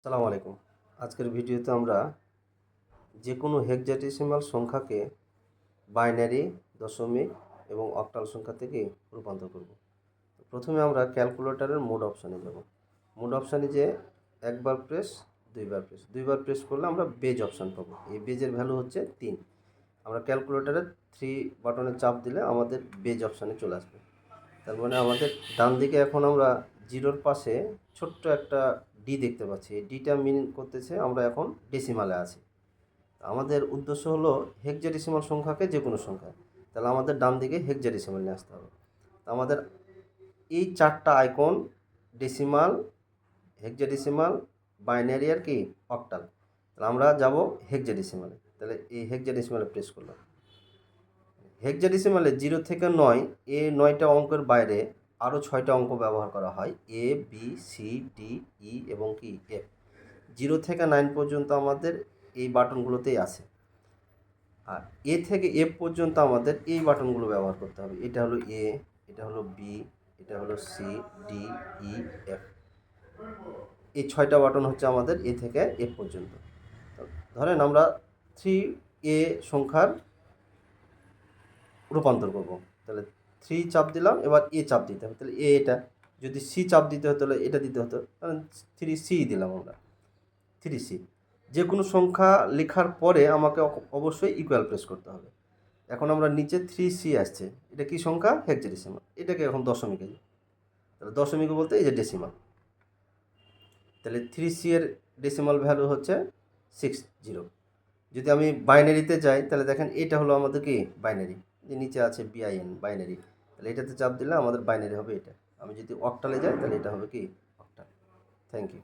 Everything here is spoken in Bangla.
আসসালামু আলাইকুম। আজকের ভিডিওতে আমরা যে কোনো হেক্সাডেসিমাল সংখ্যাকে বাইনারি, দশমিক এবং অক্টাল সংখ্যা থেকে রূপান্তর করব। প্রথমে আমরা ক্যালকুলেটরের মোড অপশানে যাব। মোড অপশানে যে একবার প্রেস, দুইবার প্রেস করলে আমরা বেজ অপশান পাবো। এই বেজের ভ্যালু হচ্ছে 3। আমরা ক্যালকুলেটরে 3 বাটনে চাপ দিলে আমাদের বেজ অপশানে চলে আসবে। তার মানে আমাদের ডান দিকে এখন আমরা জিরোর পাশে ছোট্ট একটা ডি দেখতে পাচ্ছি। এই ডিটা মিন করতেছে আমরা এখন ডেসিমালে আছি। আমাদের উদ্দেশ্য হলো হেক্সাডেসিমাল সংখ্যাকে যে কোনো সংখ্যা, তাহলে আমাদের ডান দিকে হেক্সাডেসিমাল নিয়ে আসতে হবে। আমাদের এই 4টা আইকন ডেসিমাল, হেক্সাডেসিমাল, বাইনারি আর কি অক্টাল। তাহলে আমরা যাব হেক্সাডেসিমালে। তাহলে এই হেক্সাডেসিমালে প্রেস করলাম। হেক্সাডেসিমালে 0 থেকে 9 এই 9টা অঙ্কের বাইরে আরও 6টা অঙ্ক ব্যবহার করা হয়, A B C D E এবং কি এফ। 0 থেকে 9 পর্যন্ত আমাদের এই বাটনগুলোতেই আছে, আর এ থেকে এফ পর্যন্ত আমাদের এই বাটনগুলো ব্যবহার করতে হবে। এটা হলো এ, এটা হলো বি, এটা হলো সি ডি ই এফ। এই 6টা বাটন হচ্ছে আমাদের এ থেকে এফ পর্যন্ত। ধরেন আমরা 3A সংখ্যার রূপান্তর করব, তাহলে 3 চাপ দিলাম, এবার এ চাপ দিতে হবে, তাহলে এটা যদি সি চাপ দিতে হতো তাহলে এটা দিতে হতো, কারণ 3C দিলাম আমরা 3C। যে কোনো সংখ্যা লেখার পরে আমাকে অবশ্যই ইকুয়াল প্রেস করতে হবে। এখন আমরা নিচে 3C আসছে, এটা কি সংখ্যা? হেক্সাডেসিমাল। এটাকে এখন দশমিকে, তাহলে দশমিকে বলতে এই যে ডেসিমাল। তাহলে 3C এর ডেসিমাল ভ্যালু হচ্ছে 60। যদি আমি বাইনারিতে যাই তাহলে দেখেন এটা হলো আমাদের কি বাইনারি, যে নিচে আছে BIN বাইনারি, তাহলে এটাতে চাপ দিলে আমাদের বাইনারি হবে এটা। আমি যদি অক্টালে যাই তাহলে এটা হবে কি অক্টাল। Thank you.